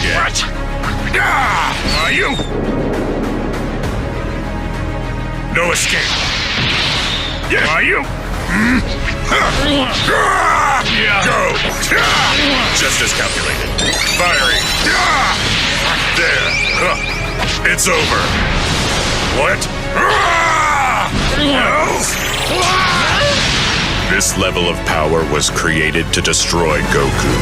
again. What? Are you? No escape. Yeah. Are you? Go. Just as calculated. Firing. There. It's over. What? This level of power was created to destroy Goku.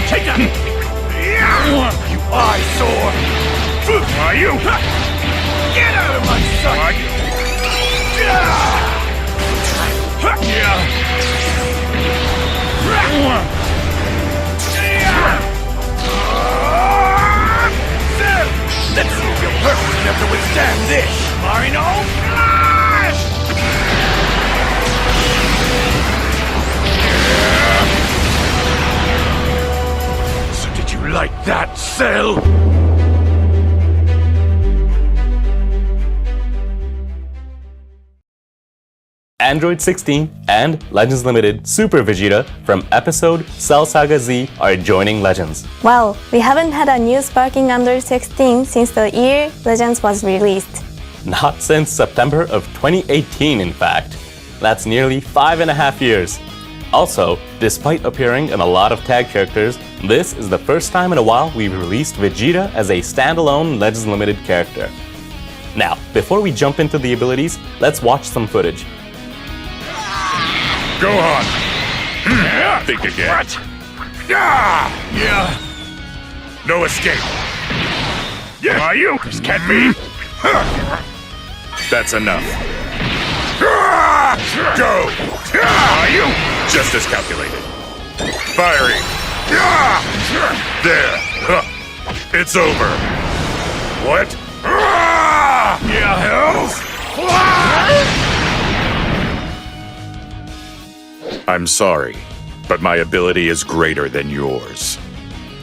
Take that! You eyesore! Are you? Get out of my sight! Let's see if you're perfect enough to withstand this! Marino Flash! So did you like that, Cell? Android 16 and Legends Limited Super Vegeta from episode Cell Saga Z are joining Legends. Well, we haven't had a new sparking Android 16 since the year Legends was released. Not since September of 2018, in fact. That's nearly 5.5 years. Also, despite appearing in a lot of tag characters, this is the first time in a while we've released Vegeta as a standalone Legends Limited character. Now, before we jump into the abilities, let's watch some footage. Go on. Think again. What? Yeah. No escape. Yeah. Are you? This can't be! That's enough. Go. Are you? Just as calculated. Firing. There. It's over. What? I'm sorry, but my ability is greater than yours.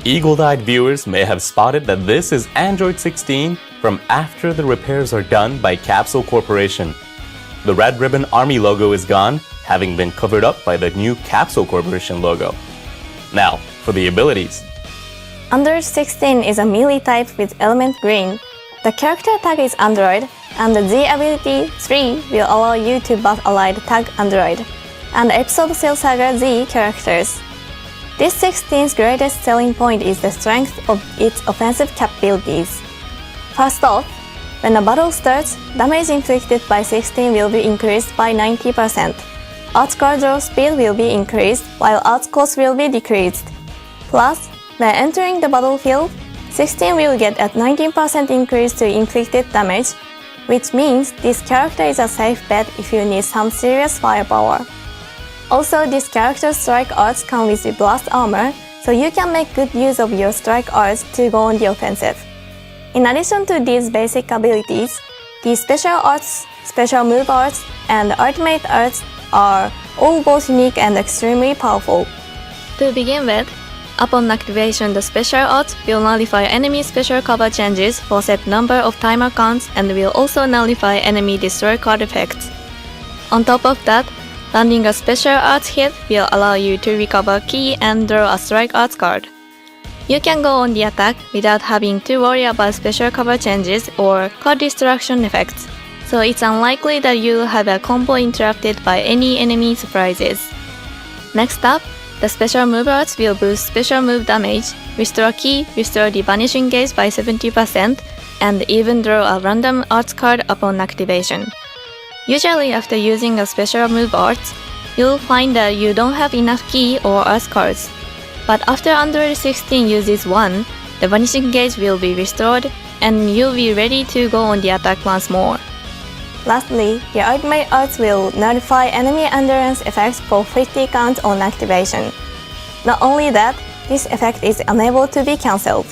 Eagle-eyed viewers may have spotted that this is Android 16 from after the repairs are done by Capsule Corporation. The Red Ribbon Army logo is gone, having been covered up by the new Capsule Corporation logo. Now, for the abilities. Android 16 is a melee type with element green. The character tag is Android, and the Z ability 3 will allow you to buff allied tag Android, and episode Cell Saga Z characters. This 16's greatest selling point is the strength of its offensive capabilities. First off, when a battle starts, damage inflicted by 16 will be increased by 90%. Outscore draw speed will be increased, while outcost will be decreased. Plus, when entering the battlefield, 16 will get a 19% increase to inflicted damage, which means this character is a safe bet if you need some serious firepower. Also, this character's strike arts come with the blast armor, so you can make good use of your strike arts to go on the offensive. In addition to these basic abilities, the special arts, special move arts, and ultimate arts are all both unique and extremely powerful. To begin with, upon activation, the special arts will nullify enemy special cover changes for set number of timer counts and will also nullify enemy destroy card effects. On top of that, landing a special arts hit will allow you to recover key and draw a strike arts card. You can go on the attack without having to worry about special cover changes or card destruction effects, so it's unlikely that you'll have a combo interrupted by any enemy surprises. Next up, the special move arts will boost special move damage, restore key, restore the vanishing gauge by 70%, and even draw a random arts card upon activation. Usually after using a special move arts, you'll find that you don't have enough key or arts cards. But after Android 16 uses one, the vanishing gauge will be restored, and you'll be ready to go on the attack once more. Lastly, the ultimate arts will nullify enemy endurance effects for 50 counts on activation. Not only that, this effect is unable to be cancelled.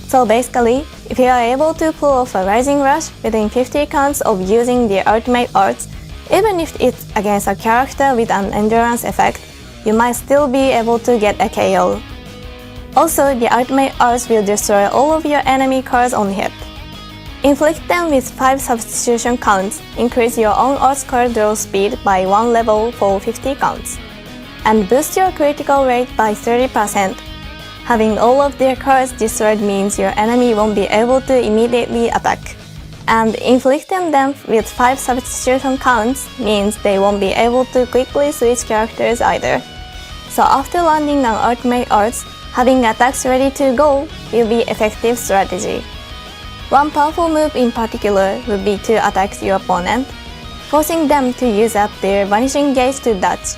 So basically, if you are able to pull off a Rising Rush within 50 counts of using the ultimate arts, even if it's against a character with an endurance effect, you might still be able to get a KO. Also, the ultimate arts will destroy all of your enemy cards on hit. Inflict them with 5 substitution counts, increase your own arts card draw speed by 1 level for 50 counts, and boost your critical rate by 30%. Having all of their cards destroyed means your enemy won't be able to immediately attack. And inflicting them with 5 substitution counts means they won't be able to quickly switch characters either. So after landing on ultimate arts, having attacks ready to go will be effective strategy. One powerful move in particular would be to attack your opponent, forcing them to use up their vanishing gauge to dodge,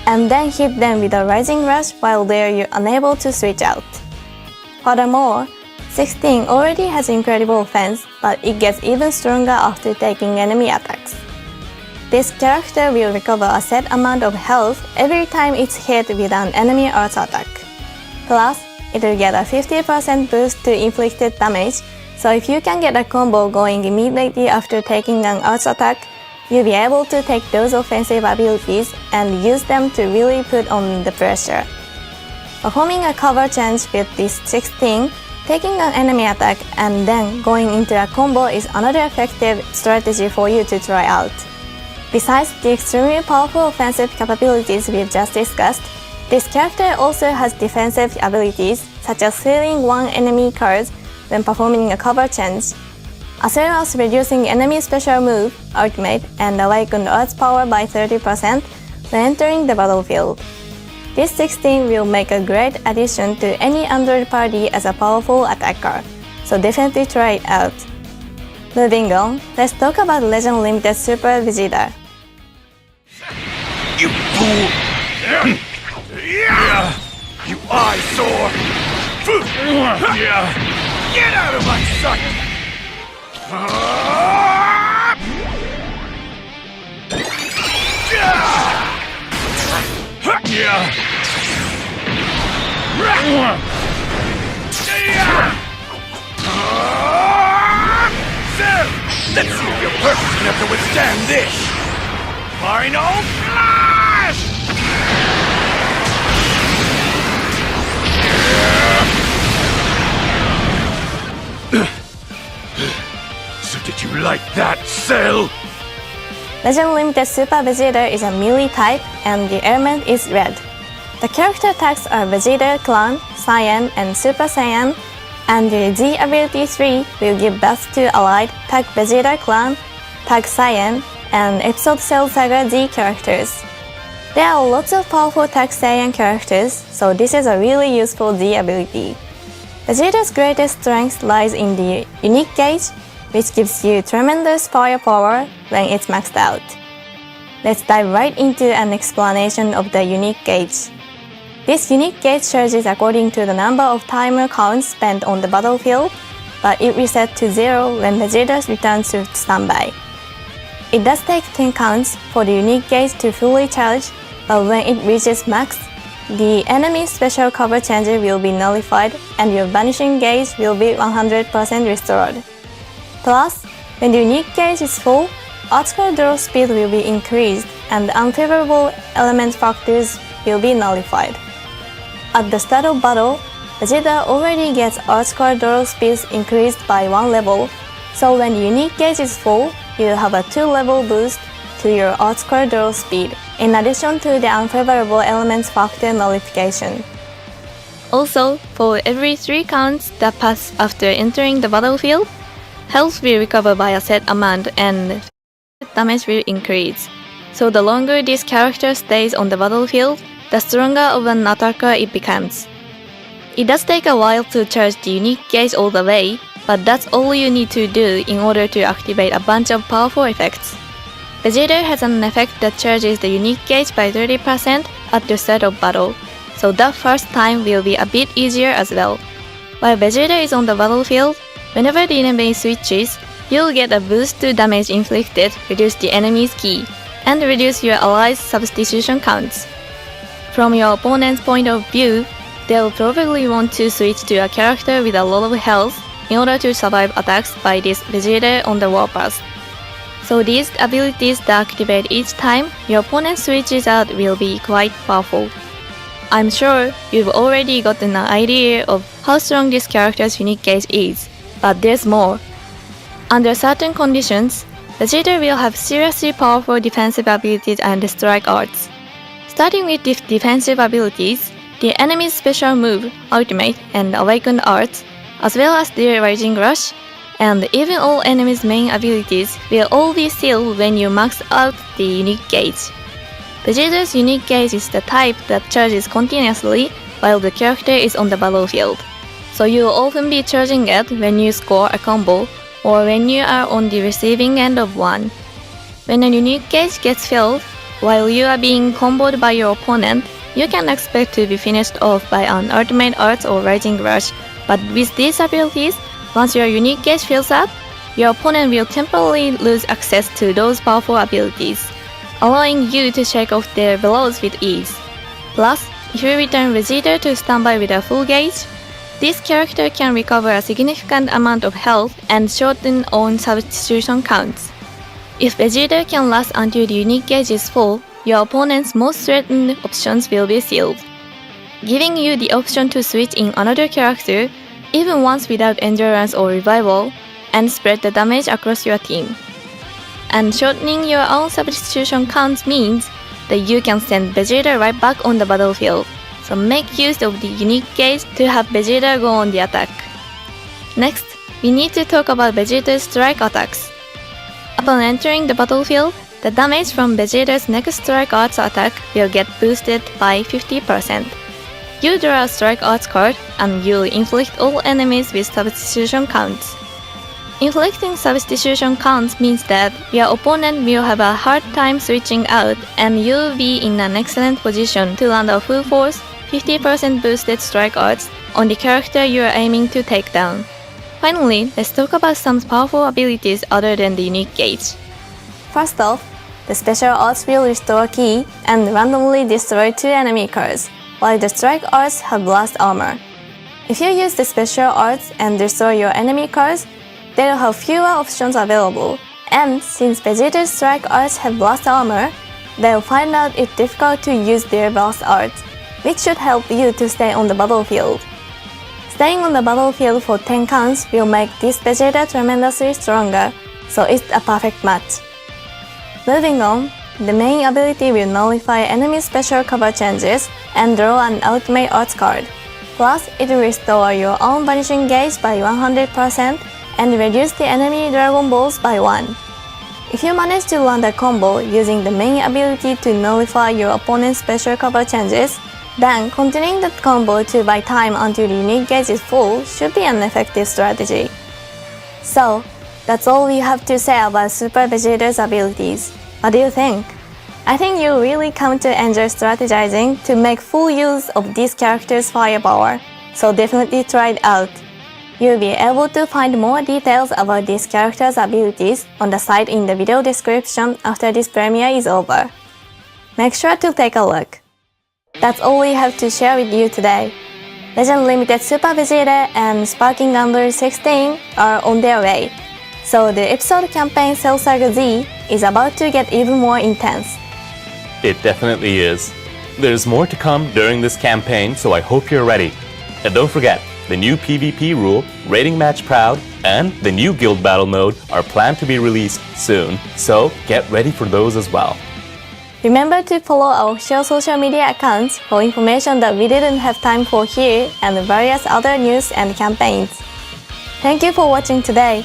and then hit them with a rising rush while they're unable to switch out. Furthermore, 16 already has incredible offense, but it gets even stronger after taking enemy attacks. This character will recover a set amount of health every time it's hit with an enemy arts attack. Plus, it will get a 50% boost to inflicted damage, so if you can get a combo going immediately after taking an arts attack, you'll be able to take those offensive abilities and use them to really put on the pressure. Performing a cover change with this 16, taking an enemy attack and then going into a combo is another effective strategy for you to try out. Besides the extremely powerful offensive capabilities we've just discussed, this character also has defensive abilities such as healing one enemy card when performing a cover change, as well as reducing enemy special move, ultimate, and awakened arts power by 30% when entering the battlefield. This 16 will make a great addition to any Android party as a powerful attacker, so definitely try it out. Moving on, let's talk about Legend Limited Super Vegeta. You fool! You eyesore! Get out of my sight! Let's see if you're perfect enough to withstand this! Final Flash! So did you like that, Cell? Legend Limited Super Vegeta is a melee type and the element is red. The character tags are Vegeta Clan, Saiyan, and Super Saiyan, and the Z ability 3 will give birth to allied Tag Vegeta Clan, Tag Saiyan, and Episode Cell Saga Z characters. There are lots of powerful Tag Saiyan characters, so this is a really useful Z ability. Vegeta's greatest strength lies in the unique gauge, which gives you tremendous firepower when it's maxed out. Let's dive right into an explanation of the unique gauge. This unique gauge charges according to the number of timer counts spent on the battlefield, but it resets to 0 when Vegeta returns to standby. It does take 10 counts for the unique gauge to fully charge, but when it reaches max, the enemy's special cover changer will be nullified and your vanishing gauge will be 100% restored. Plus, when the unique gauge is full, arts card draw speed will be increased and unfavorable element factors will be nullified. At the start of battle, Vegeta already gets arts card draw speeds increased by 1 level, so when the unique gauge is full, you'll have a 2-level boost to your arts card draw speed, in addition to the unfavorable elements factor nullification. Also, for every 3 counts that pass after entering the battlefield, health will recover by a set amount and damage will increase. So the longer this character stays on the battlefield, the stronger of an attacker it becomes. It does take a while to charge the unique gauge all the way, but that's all you need to do in order to activate a bunch of powerful effects. Vegeta has an effect that charges the unique gauge by 30% at the start of battle, so that first time will be a bit easier as well. While Vegeta is on the battlefield, whenever the enemy switches, you'll get a boost to damage inflicted, reduce the enemy's ki, and reduce your allies' substitution counts. From your opponent's point of view, they'll probably want to switch to a character with a lot of health in order to survive attacks by this Vegeta on the warpath. So these abilities that activate each time your opponent switches out will be quite powerful. I'm sure you've already gotten an idea of how strong this character's unique gauge is, but there's more. Under certain conditions, Vegeta will have seriously powerful defensive abilities and strike arts. Starting with the defensive abilities, the enemy's special move, ultimate, and awakened arts, as well as their Rising Rush, and even all enemies' main abilities will all be sealed when you max out the unique gauge. Vegeta's unique gauge is the type that charges continuously while the character is on the battlefield, so you'll often be charging it when you score a combo or when you are on the receiving end of one. When a unique gauge gets filled, while you are being comboed by your opponent, you can expect to be finished off by an ultimate arts or Rising Rush, but with these abilities, once your unique gauge fills up, your opponent will temporarily lose access to those powerful abilities, allowing you to shake off their blows with ease. Plus, if you return Vegeta to standby with a full gauge, this character can recover a significant amount of health and shorten own substitution counts. If Vegeta can last until the unique gauge is full, your opponent's most threatened options will be sealed, giving you the option to switch in another character, even once without endurance or revival, and spread the damage across your team. And shortening your own substitution counts means that you can send Vegeta right back on the battlefield, so make use of the unique gauge to have Vegeta go on the attack. Next, we need to talk about Vegeta's strike attacks. Upon entering the battlefield, the damage from Vegeta's next strike arts attack will get boosted by 50%. You draw a strike arts card and you'll inflict all enemies with substitution counts. Inflicting substitution counts means that your opponent will have a hard time switching out and you'll be in an excellent position to land a full force 50% boosted strike arts on the character you are aiming to take down. Finally, let's talk about some powerful abilities other than the unique gauge. First off, the special arts will restore ki and randomly destroy 2 enemy cards, while the strike arts have blast armor. If you use the special arts and destroy your enemy cards, they'll have fewer options available, and since Vegeta's strike arts have blast armor, they'll find out it difficult to use their blast arts, which should help you to stay on the battlefield. Staying on the battlefield for 10 counts will make this Vegeta tremendously stronger, so it's a perfect match. Moving on, the main ability will nullify enemy special cover changes and draw an ultimate arts card. Plus, it will restore your own vanishing gauge by 100% and reduce the enemy Dragon Balls by 1. If you manage to land a combo using the main ability to nullify your opponent's special cover changes, then continuing that combo to buy time until the unique gauge is full should be an effective strategy. So, that's all we have to say about Super Vegeta's abilities. What do you think? I think you'll really come to enjoy strategizing to make full use of this character's firepower, so definitely try it out. You'll be able to find more details about this character's abilities on the site in the video description after this premiere is over. Make sure to take a look. That's all we have to share with you today. Legend Limited Super Vegeta and Sparking Under 16 are on their way, so the episode campaign Cell Saga Z is about to get even more intense. It definitely is. There's more to come during this campaign, so I hope you're ready. And don't forget, the new PvP rule, Rating Match Proud, and the new Guild Battle mode are planned to be released soon, so get ready for those as well. Remember to follow our official social media accounts for information that we didn't have time for here and various other news and campaigns. Thank you for watching today.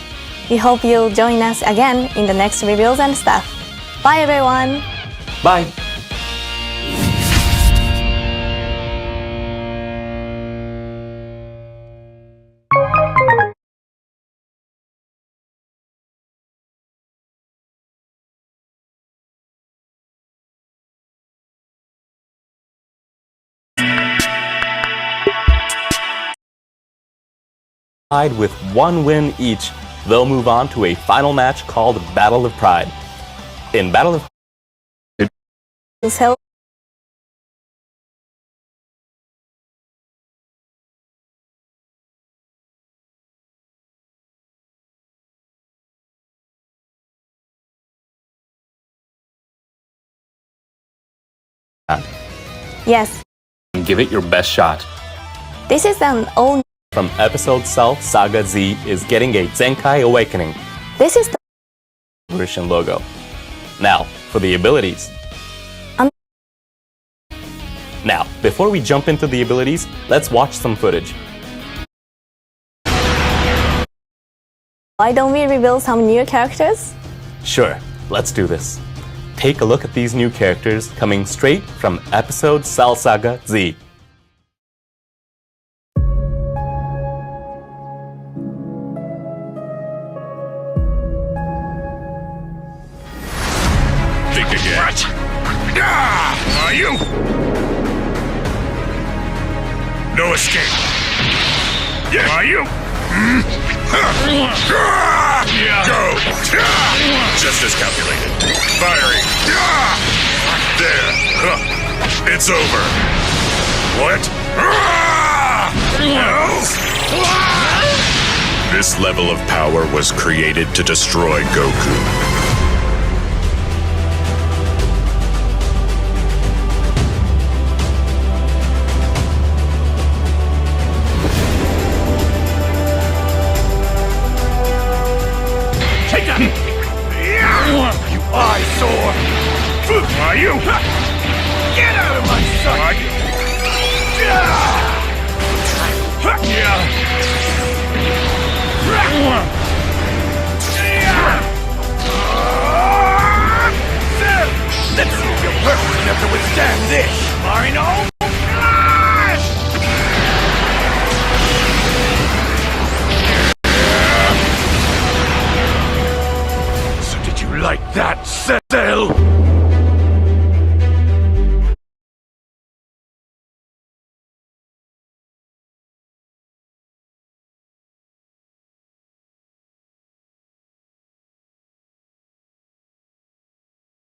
We hope you'll join us again in the next reviews and stuff. Bye everyone! Bye! With 1 win each, they'll move on to a final match called Battle of Pride. In Battle of Yes. give it your best shot. This is an all. From Episode Cell Saga Z is getting a Zenkai Awakening This is the version logo. Now, for the abilities. Now, before we jump into the abilities, let's watch some footage. Why don't we reveal some new characters? Sure, let's do this. Take a look at these new characters coming straight from Episode Cell Saga Z. Think again. What? Ah, are you? No escape. Yeah. Are you? Go! Just as calculated. Firing. There. It's over. What? This level of power was created to destroy Goku. Take that! You eyesore! Are you? Get out of my sight! Let's see if you're perfect enough to withstand this! Marino! Flash! So did you like that, Cell?